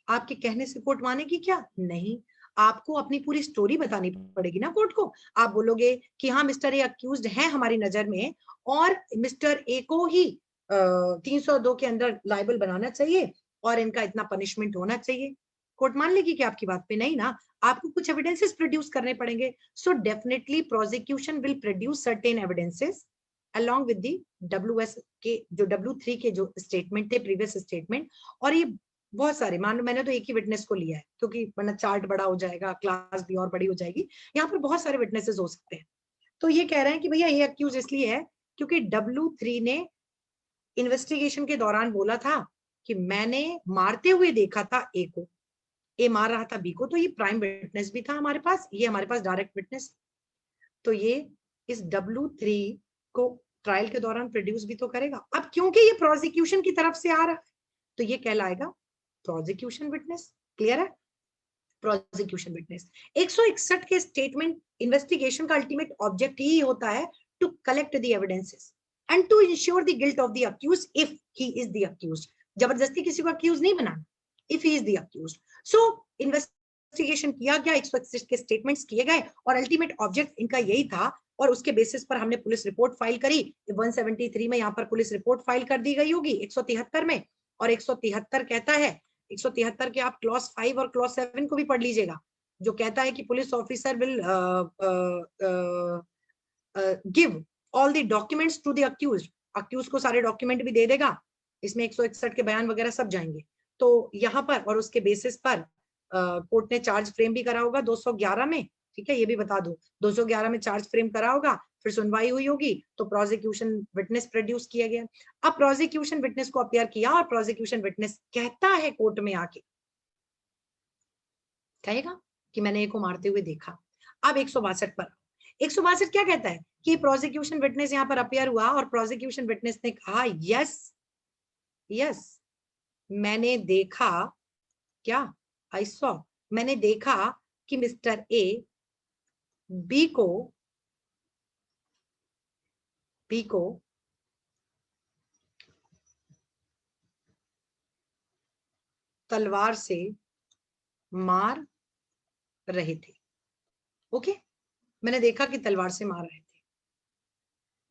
आपके कहने से कोर्ट मानेगी क्या? नहीं, आपको अपनी पूरी स्टोरी बतानी पड़ेगी ना कोर्ट को। आप बोलोगे कि हाँ मिस्टर ए अक्यूज्ड है हमारी नजर में, और मिस्टर ए को ही 302 के अंदर लायबल बनाना चाहिए और इनका इतना पनिशमेंट होना चाहिए। कोर्ट मान लेगी कि आपकी बात पे? नहीं ना, आपको कुछ एविडेंसेस प्रोड्यूस करने पड़ेंगे। So definitely prosecution will produce certain evidences along with the WS के जो W3 के जो स्टेटमेंट थे, प्रीवियस स्टेटमेंट, और ये बहुत सारे, मान लो मैंने तो एक ही विटनेस को लिया है क्योंकि वरना चार्ट बड़ा हो जाएगा, क्लास भी और बड़ी हो जाएगी, यहाँ पर बहुत सारे विटनेसेस हो सकते हैं। तो ये कह रहे हैं कि भैया ये अक्यूज इसलिए है क्योंकि W3 ने इन्वेस्टिगेशन के दौरान बोला था कि मैंने मारते हुए देखा था ए को, ए मार रहा था बी को, तो ये प्राइम विटनेस भी था हमारे पास, ये हमारे पास डायरेक्ट विटनेस। तो ये इस W3 को ट्रायल के दौरान प्रोड्यूस भी तो करेगा। अब क्योंकि ये प्रोसिक्यूशन की तरफ से आ रहा है, तो ये कहलाएगा प्रोसिक्यूशन विटनेस। क्लियर है? प्रोसिक्यूशन विटनेस 161 के स्टेटमेंट इन्वेस्टिगेशन का अल्टीमेट ऑब्जेक्ट ही होता है to collect the evidences and to ensure the guilt of the accused if he is the accused. जबरदस्ती किसी को अक्यूज नहीं बनाना, if he is the accused. So investigation किया गया, 161 के स्टेटमेंट्स किए गए और अल्टीमेट ऑब्जेक्ट इनका यही था और उसके बेसिस पर हमने पुलिस रिपोर्ट फाइल करी। 173 में यहाँ पर पुलिस रिपोर्ट फाइल कर दी गई होगी 173 में, और 173 कहता है, 173 के आप क्लॉज 5 और क्लॉज 7 को भी पढ़ लीजिएगा, जो कहता है कि police officer will give all the documents to the accused. Accused को सारे डॉक्यूमेंट भी दे देगा, इसमें 161 के बयान वगैरह सब जाएंगे। तो यहाँ पर और उसके बेसिस पर कोर्ट ने चार्ज फ्रेम भी करा होगा 211 में, ठीक है, ये भी बता दो, 211 में चार्ज फ्रेम करा होगा, फिर सुनवाई हुई होगी तो प्रोसिक्यूशन विटनेस प्रोड्यूस किया गया। अब प्रोसिक्यूशन विटनेस को अपियर किया और प्रोसिक्यूशन विटनेस कहता है कोर्ट में आके, कहेगा कि मैंने एक को मारते हुए देखा। अब 162 पर, 162 क्या कहता है कि प्रोसिक्यूशन विटनेस यहाँ पर अपियर हुआ और प्रोसिक्यूशन विटनेस ने कहा यस यस मैंने देखा, क्या, आई सॉ, मैंने देखा कि मिस्टर ए बी को तलवार से मार रहे थे। ओके, मैंने देखा कि तलवार से मार रहे थे।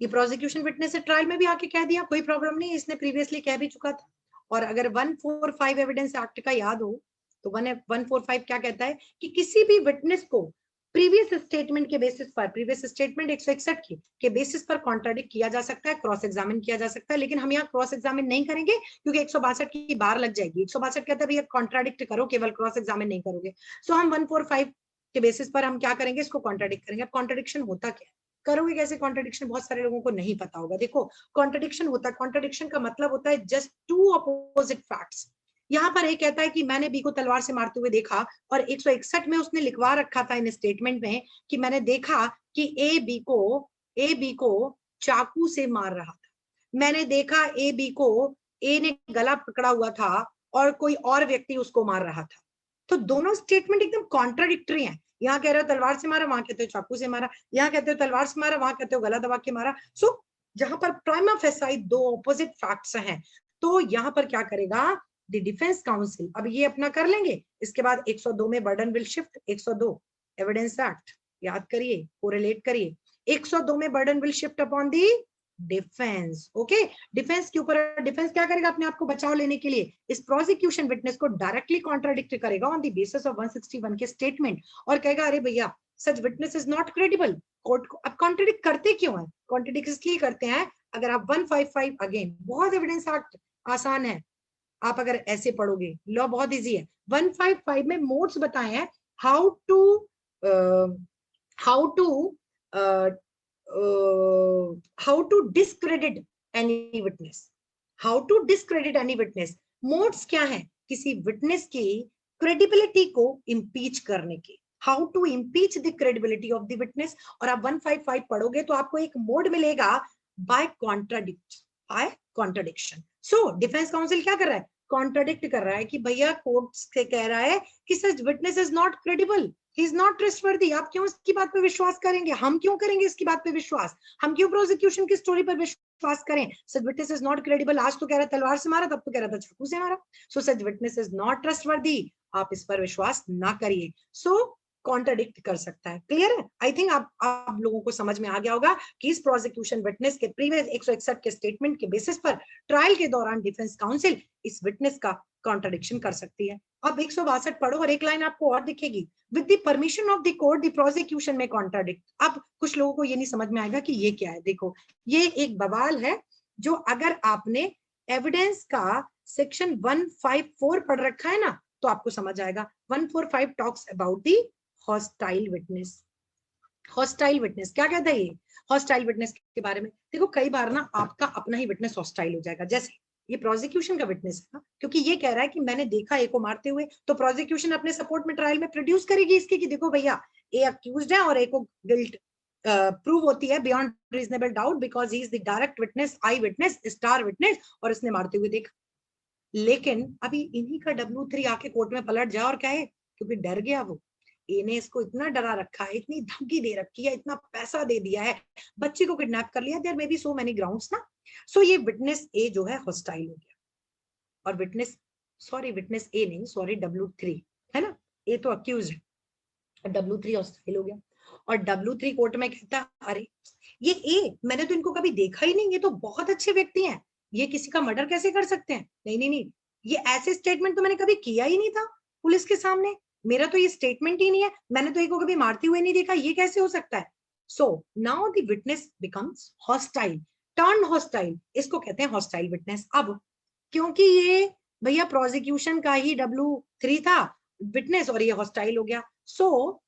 ये प्रोसिक्यूशन विटनेस से ट्रायल में भी आके कह दिया, कोई प्रॉब्लम नहीं, इसने प्रीवियसली कह भी चुका था। और अगर 145 एविडेंस एक्ट का याद हो तो 145 क्या कहता है कि किसी भी विटनेस को प्रीवियस स्टेटमेंट के बेसिस पर, प्रीवियस स्टेटमेंट 161 के बेसिस पर कॉन्ट्राडिक्ट किया जा सकता है, क्रॉस एग्जामिन किया जा सकता है, लेकिन हम यहाँ क्रॉस एग्जामिन नहीं करेंगे क्योंकि 162 की बार लग जाएगी। 162 कहता है भैया कॉन्ट्राडिक्ट करो, केवल क्रॉस एग्जामिन नहीं करोगे। सो हम 145 के बेसिस पर हम क्या करेंगे, इसको कॉन्ट्राडिक्ट करेंगे। अब कॉन्ट्राडिक्शन होता क्या है, करोगे कैसे कॉन्ट्रडिक्शन, बहुत सारे लोगों को नहीं पता होगा। देखो कॉन्ट्रडिक्शन होता है, कॉन्ट्रडिक्शन का मतलब होता है जस्ट टू अपोजिट फैक्ट्स। यहाँ पर एक कहता है कि मैंने बी को तलवार से मारते हुए देखा और 161 में उसने लिखवा रखा था इन स्टेटमेंट में कि मैंने देखा कि ए बी को चाकू से मार रहा था। मैंने देखा ए बी को, ए ने गला पकड़ा हुआ था और कोई और व्यक्ति उसको मार रहा था। तो दोनों स्टेटमेंट एकदम कॉन्ट्राडिक्टरी हैं। यहाँ कह रहे हो तलवार से मारा, वहां कहते हो चाकू से मारा, यहाँ कहते हो तलवार से मारा, वहां कहते हो गला दबा के मारा। सो जहां पर प्राइमा फेसाई दो ऑपोजिट फैक्ट्स हैं, तो यहाँ पर क्या करेगा द डिफेंस काउंसिल, अब ये अपना कर लेंगे। इसके बाद 102 में burden will shift, 102 evidence act याद करिए, कोरिलेट करिए। 102 में burden will shift upon the defence. Okay, defence के ऊपर डिफेंस क्या करेगा, अपने आप को बचाव लेने के लिए इस प्रोसिक्यूशन विटनेस को डायरेक्टली कॉन्ट्राडिक्ट करेगा ऑन द बेसिस ऑफ 161 के स्टेटमेंट और कहेगा अरे भैया such witness is not credible. Court को अब कॉन्ट्राडिक्ट करते क्यों है, कॉन्ट्राडिक्ट इसलिए करते हैं, अगर आप 155 अगेन बहुत एविडेंस एक्ट आसान है, आप अगर ऐसे पढ़ोगे, लॉ बहुत इजी है। 155 में मोड्स बताए हैं how to discredit any witness, how to discredit any witness. Modes क्या है, किसी विटनेस की क्रेडिबिलिटी को इम्पीच करने के, how to impeach the credibility of the witness. और आप 155 पढ़ोगे तो आपको एक मोड मिलेगा by contradiction. So defence counsel क्या कर रहा है, कॉन्ट्राडिक्ट कर रहा है कि भैया कोर्ट से कह रहा है कि such witness is not credible, he is not trustworthy. आप क्यों इसकी बात पे विश्वास करेंगे, हम क्यों करेंगे इसकी बात पे विश्वास, हम क्यों प्रोसिक्यूशन की स्टोरी पर विश्वास करें। सच विटनेस इज नॉट क्रेडिबल, आज तो कह रहा तलवार से मारा, तब तो कह रहा था चाकू से मारा। सो सच विटनेस इज नॉट ट्रस्टवर्दी, आप इस पर विश्वास ना करिए। सो कॉन्ट्राडिक्ट कर सकता है। क्लियर है, आई थिंक आप लोगों को समझ में आ गया होगा कि इस प्रोसिक्यूशन विटनेस के प्रीवियस 161 के स्टेटमेंट के बेसिस पर ट्रायल के दौरान डिफेंस काउंसिल इस विटनेस का कॉन्ट्राडिक्शन कर सकती है। अब 162 पढ़ो और एक लाइन आपको और दिखेगी, with the permission of the court the prosecution में कॉन्ट्राडिक्ट। अब कुछ लोगों को ये नहीं समझ में आएगा कि ये क्या है। देखो ये एक बवाल है जो अगर आपने एविडेंस का सेक्शन 154 पढ़ रखा है ना तो आपको समझ आएगा। 145 talks about the hostile witness. Hostile witness क्या कहता है, ये हॉस्टाइल विटनेस के बारे में देखो, कई बार ना आपका अपना ही विटनेस हॉस्टाइल हो जाएगा। जैसे ये प्रोसिक्यूशन का विटनेस है ना, क्योंकि ये कह रहा है कि मैंने देखा ए को मारते हुए, तो प्रोसिक्यूशन अपने सपोर्ट में ट्रायल में प्रोड्यूस करेगी इसकी कि देखो भैया ए अक्यूज्ड है और ए को गिल्ट प्रूव होती है beyond reasonable doubt because he is the direct witness, I witness, star witness, और इसने मारते हुए देखा। लेकिन अभी इन्हीं का W3 आके कोर्ट में पलट जाए और कहे, क्योंकि डर गया वो, ए ने इसको इतना डरा रखा है, इतनी धमकी दे रखी है, इतना पैसा दे दिया है, बच्चे को किडनैप कर लिया, there may be so many grounds ना। सो ये विटनेस ए जो है हॉस्टाइल हो गया, और विटनेस विटनेस ए नहीं, सॉरी W3 है ना, ए तो अक्यूज है, W3 हॉस्टाइल हो गया। और W3 कोर्ट में कहता है, अरे ये ए, मैंने तो इनको कभी देखा ही नहीं, ये तो बहुत अच्छे व्यक्ति हैं, ये किसी का मर्डर कैसे कर सकते हैं, नहीं नहीं नहीं, ये ऐसे स्टेटमेंट तो मैंने कभी किया ही नहीं था पुलिस के सामने, मेरा तो ये स्टेटमेंट ही नहीं है, मैंने तो इनको कभी मारते हुए नहीं देखा, ये कैसे हो सकता है। So now the witness becomes hostile, turn hostile, इसको कहते हैं हॉस्टाइल विटनेस। अब क्योंकि ये भैया प्रोसिक्यूशन का ही W3 था विटनेस, और ये हॉस्टाइल हो गया, सो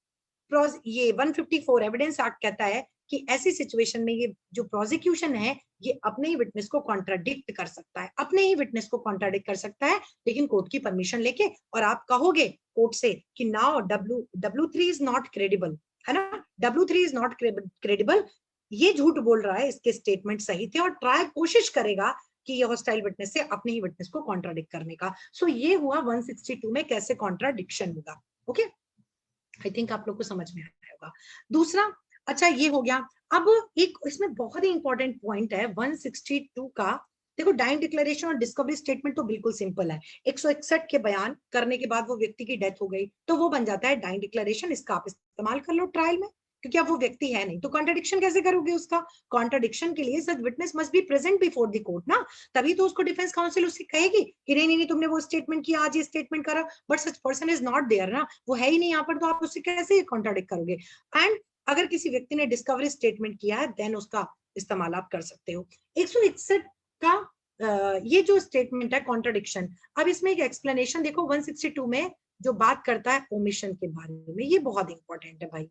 ये 154 एविडेंस एक्ट कहता है कि ऐसी सिचुएशन में ये जो प्रोसिक्यूशन है ये अपने ही विटनेस को कॉन्ट्राडिक्ट कर सकता है, अपने ही विटनेस को कॉन्ट्राडिक्ट कर सकता है, लेकिन कोर्ट की परमिशन लेके, और आप कहोगे कोर्ट से कि now W3 is not credible, है ना, W3 इज नॉट क्रेडिबल, ये झूठ बोल रहा है, इसके स्टेटमेंट सही थे, और ट्राई कोशिश करेगा कि ये हॉस्टाइल विटनेस से अपने ही विटनेस को कॉन्ट्राडिक्ट करने का। सो ये हुआ 162 में कैसे कॉन्ट्राडिक्शन होगा। ओके, आई थिंक आप लोग को समझ में आया होगा। दूसरा, अच्छा ये हो गया। अब एक इसमें बहुत ही इंपॉर्टेंट पॉइंट है 162 का, देखो डाइंग डिक्लेरेशन और डिस्कवरी स्टेटमेंट तो बिल्कुल सिंपल है, 161 के बयान करने के बाद वो व्यक्ति की डेथ हो गई तो वो बन जाता है डाइंग डिक्लेरेशन, इसका आप इस्तेमाल कर लो ट्रायल में, क्योंकि अब वो व्यक्ति है नहीं, तो कॉन्ट्रडिक्शन कैसे करोगे उसका, कॉन्ट्रडिक्शन के लिए such witness must be present before the court ना, तभी तो उसको डिफेंस काउंसिल उससे कहेगी कि नहीं नहीं नहीं तुमने वो स्टेटमेंट किया, आज ये स्टेटमेंट करा, but such person is not there ना, वो है ही नहीं यहाँ पर, तो आप उससे कैसे कॉन्ट्रडिक्ट करोगे। एंड अगर किसी व्यक्ति ने डिस्कवरी स्टेटमेंट किया है देन उसका इस्तेमाल आप कर सकते हो। 161 का ये जो स्टेटमेंट है कॉन्ट्रडिक्शन, अब इसमें एक एक्सप्लेनेशन देखो 162 में जो बात करता है ओमिशन के बारे में, ये बहुत इंपॉर्टेंट है भाई,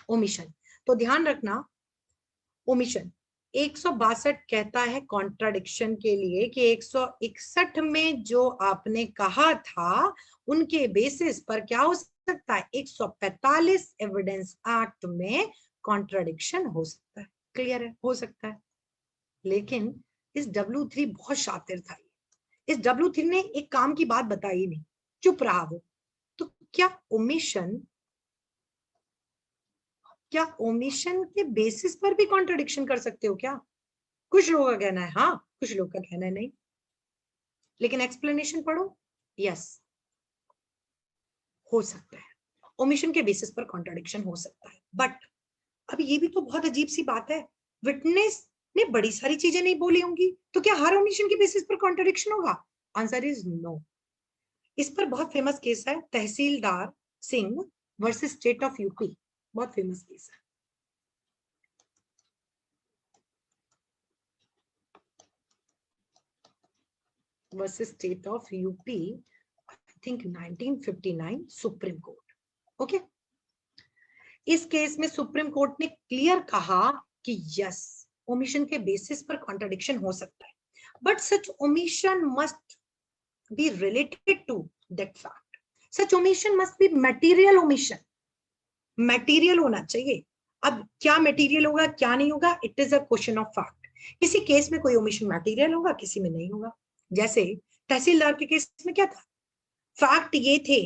ओमिशन, तो ध्यान रखना, ओमिशन 162 कहता है कॉन्ट्राडिक्शन के लिए कि 161 में जो आपने कहा था उनके बेसिस पर क्या हो सकता है, 145 एविडेंस एक्ट में कॉन्ट्राडिक्शन हो सकता है, क्लियर है, हो सकता है। लेकिन इस W3 बहुत शातिर था, इस W3 ने एक काम की बात बताई नहीं, चुप रहा वो, तो क्या ओमिशन के बेसिस पर भी कॉन्ट्रडिक्शन कर सकते हो क्या, कुछ लोगों का कहना है हाँ, कुछ लोग का कहना है नहीं, लेकिन एक्सप्लेनेशन पढ़ो, यस हो सकता है, ओमिशन के बेसिस पर कॉन्ट्रडिक्शन हो सकता है। बट अब ये भी तो बहुत अजीब सी बात है, विटनेस ने बड़ी सारी चीजें नहीं बोली होंगी, तो क्या हर ओमिशन के बेसिस पर कॉन्ट्रडिक्शन होगा, आंसर इज नो। इस पर बहुत फेमस केस है Tahsildar Singh versus State of UP, बहुत फेमस केस है। Versus State of UP, I think 1959 Supreme Court. Okay, इस केस में सुप्रीम कोर्ट ने क्लियर कहा कि यस ओमिशन के बेसिस पर कॉन्ट्रडिक्शन हो सकता है, but such omission must be related to that fact, such omission must B material omission, material होना चाहिए। अब क्या मटेरियल होगा क्या नहीं होगा, it is a question of fact, किसी केस में कोई ओमिशन मटेरियल होगा, किसी में नहीं होगा। जैसे तहसीलदार के केस में क्या था, फैक्ट ये थे,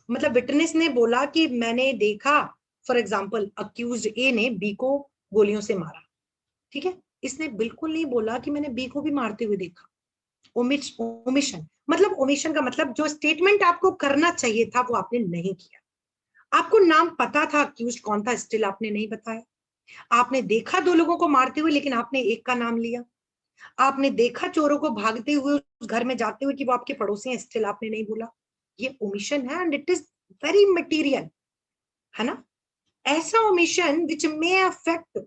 मतलब विटनेस ने बोला कि मैंने देखा, फॉर एग्जाम्पल अक्यूज ए ने बी को गोलियों से मारा, ठीक है, इसने बिल्कुल नहीं बोला कि मैंने बी को भी मारते हुए देखा, ओमिशन, मतलब ओमिशन का मतलब जो स्टेटमेंट आपको करना चाहिए था वो आपने नहीं किया, आपको नाम पता था अक्यूज कौन था, स्टिल आपने नहीं बताया, आपने देखा दो लोगों को मारते हुए लेकिन आपने एक का नाम लिया, आपने देखा चोरों को भागते हुए उस घर में जाते हुए कि वो आपके पड़ोसी हैं, स्टिल आपने नहीं बोला, ये ओमिशन है and it is very material, है ना, ऐसा omission which may affect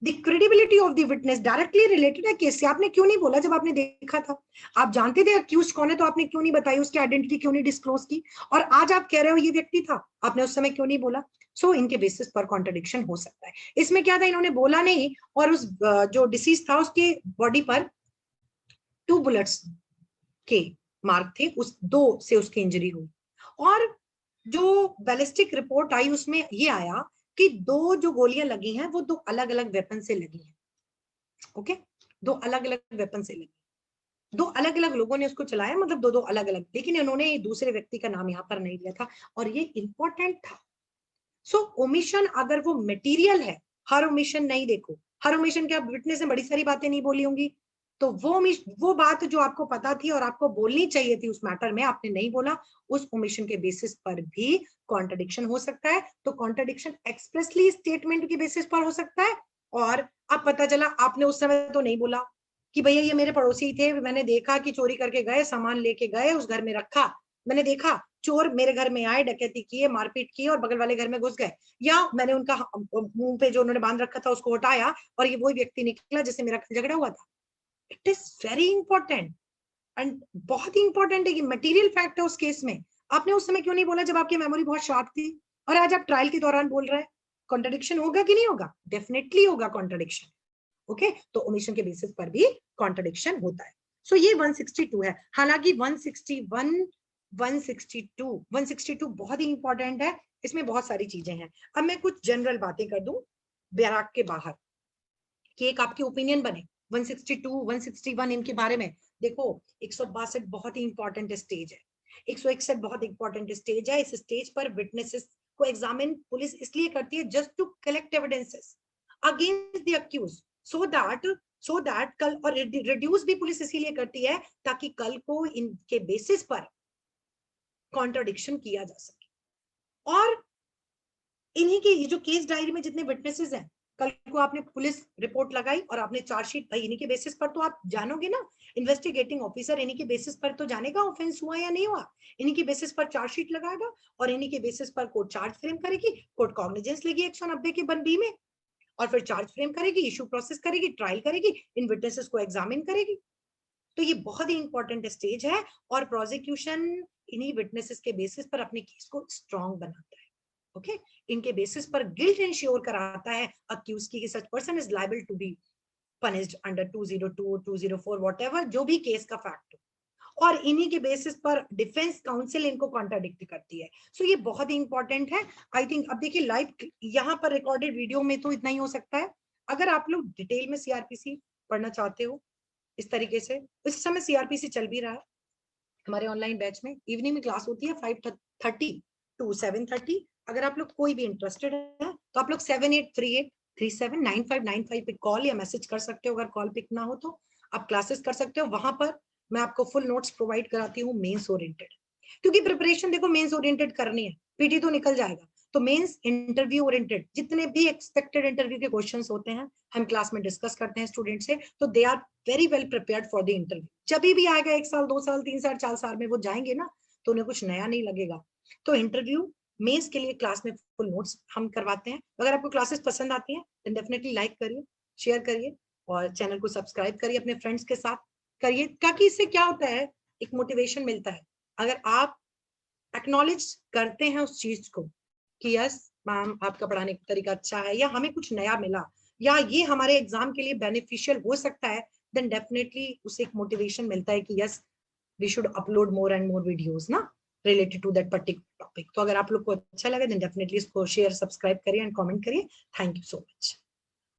the credibility of the witness, directly related है केस से, आपने क्यों नहीं बोला जब आपने देखा था, आप जानते थे अक्यूज कौन है तो आपने क्यों नहीं बताई, उसकी आइडेंटिटी क्यों नहीं डिस्क्लोज की, और आज आप कह रहे हो ये व्यक्ति था, आपने उस समय क्यों नहीं बोला। सो इनके बेसिस पर कॉन्ट्रडिक्शन हो सकता है। इसमें क्या था, इन्होंने बोला नहीं, और उस जो डिसीज था उसके बॉडी पर 2 बुलेट्स के मार्क थे, उस 2 से उसकी इंजरी हुई, और जो बैलिस्टिक रिपोर्ट आई उसमें ये आया कि 2 जो गोलियां लगी हैं वो 2 अलग अलग वेपन से लगी हैं, ओके, 2 अलग अलग वेपन से लगी, दो अलग अलग लोगों ने उसको चलाया, मतलब दो दो अलग अलग, लेकिन इन्होंने दूसरे व्यक्ति का नाम यहाँ पर नहीं लिया था और ये इंपॉर्टेंट था। सो ओमिशन अगर वो मटेरियल है, हर ओमिशन नहीं, देखो हर ओमिशन के आप विटनेस ने बड़ी सारी बातें नहीं बोली होंगी, तो वो बात जो आपको पता थी और आपको बोलनी चाहिए थी उस मैटर में, आपने नहीं बोला, उस ओमिशन के बेसिस पर भी कॉन्ट्रडिक्शन हो सकता है। तो कॉन्ट्रडिक्शन एक्सप्रेसली स्टेटमेंट के बेसिस पर हो सकता है, और अब पता चला आपने उस समय तो नहीं बोला कि भैया ये मेरे पड़ोसी थे, मैंने देखा कि चोरी करके गए, सामान लेके गए, उस घर में रखा, मैंने देखा चोर मेरे घर में आए, डकैती किए, मारपीट की और बगल वाले घर में घुस गए, या मैंने उनका मुंह पे जो उन्होंने बांध रखा था उसको हटाया और ये वही व्यक्ति निकला जिससे मेरा झगड़ा हुआ था। It is very important and बहुत ही इंपॉर्टेंट है कि मटेरियल फैक्ट है उस केस में। आपने उस समय क्यों नहीं बोला जब आपकी मेमोरी बहुत शार्प थी, और आज आप ट्रायल के दौरान बोल रहे हैं? कॉन्ट्रडिक्शन होगा कि नहीं होगा? डेफिनेटली होगा कॉन्ट्रडिक्शन। ओके, तो ओमिशन के बेसिस पर भी कॉन्ट्रडिक्शन होता है। सो ये 162 है। हालांकि 161, 162 बहुत ही इंपॉर्टेंट है, इसमें बहुत सारी चीजें हैं। अब मैं कुछ जनरल बातें कर दूं बैराक के बाहर कि एक आपकी ओपिनियन बने 162, 161 इनके बारे में। देखो 162 बहुत ही इंपॉर्टेंट स्टेज है, 161 बहुत इंपॉर्टेंट स्टेज है। इस स्टेज पर विटनेसेस को एग्जामिन पुलिस इसलिए करती है just to collect evidences against the accused, so that कल, और रिड्यूस भी पुलिस इसीलिए करती है ताकि कल को इनके बेसिस पर कॉन्ट्रडिक्शन किया जा सके। और इन्हीं की जो केस डायरी में जितने विटनेसेस हैं, कल को आपने पुलिस रिपोर्ट लगाई और आपने चार्जशीट, भाई इन्हीं के बेसिस पर तो आप जानोगे ना, इन्वेस्टिगेटिंग ऑफिसर इन्हीं के बेसिस पर तो जानेगा ऑफेंस हुआ या नहीं हुआ, इन्हीं के बेसिस पर चार्जशीट लगाएगा और इन्हीं के बेसिस पर कोर्ट चार्ज फ्रेम करेगी, कोर्ट कॉग्निजेंस लेगी 190 के 1B में, और फिर चार्ज फ्रेम करेगी, इशू प्रोसेस करेगी, ट्रायल करेगी, इन विटनेसेस को एग्जामिन करेगी। तो ये बहुत ही इंपॉर्टेंट स्टेज है और प्रोसिक्यूशन इन्हीं विटनेसेस के बेसिस पर अपने केस को स्ट्रॉन्ग बनाता है। ओके, इनके बेसिस पर गिल्ट इंश्योर कराता है अक्यूज की कि such person is liable to be punished under 202 204 whatever, जो भी केस का फैक्ट हो, और इन्हीं के बेसिस पर डिफेंस काउंसिल इनको कॉन्ट्राडिक्ट करती है। सो ये बहुत ही इंपॉर्टेंट है। आई थिंक अब देखिए लाइव यहाँ पर रिकॉर्डेड वीडियो में तो इतना ही हो सकता है। अगर आप लोग डिटेल में सीआरपीसी पढ़ना चाहते हो इस तरीके से, इस समय सीआरपीसी चल भी रहा है हमारे ऑनलाइन बैच में, इवनिंग में क्लास होती है 5:30 टू 7:30। अगर आप लोग कोई भी इंटरेस्टेड है तो आप लोग 7838379595 पे कॉल या मैसेज कर सकते हो। अगर कॉल पिक ना हो तो आप क्लासेस कर सकते हो। वहां पर मैं आपको फुल नोट्स प्रोवाइड कराती हूँ मेंस ओरिएंटेड, क्योंकि प्रिपरेशन देखो मेंस ओरिएंटेड करनी है, पीटी तो निकल जाएगा, तो मेंस इंटरव्यू ओरिएंटेड जितने भी एक्सपेक्टेड इंटरव्यू के क्वेश्चंस होते हैं हम क्लास में डिस्कस करते हैं स्टूडेंट से, तो they are very well prepared for the interview. जब भी आएगा 1 साल 2 साल 3 साल 4 साल में वो जाएंगे ना, तो उन्हें कुछ नया नहीं लगेगा। तो इंटरव्यू मेंस के लिए क्लास में फुल नोट्स हम करवाते हैं। अगर आपको क्लासेस पसंद आती हैं तो डेफिनेटली लाइक करिए, शेयर करिए और चैनल को सब्सक्राइब करिए, अपने फ्रेंड्स के साथ करिए, ताकि इससे क्या होता है, एक मोटिवेशन मिलता है। अगर आप एक्नॉलेज करते हैं उस चीज को कि यस मैम आपका पढ़ाने का तरीका अच्छा है, या हमें कुछ नया मिला, या ये हमारे एग्जाम के लिए बेनिफिशियल हो सकता है, देन डेफिनेटली उसे एक मोटिवेशन मिलता है कि yes we should upload more and more videos ना related to that particular topic. तो अगर आप लोग को अच्छा लगे देन डेफिनेटली इसको शेयर, सब्सक्राइब करिए एंड कमेंट करिए। Thank you so much.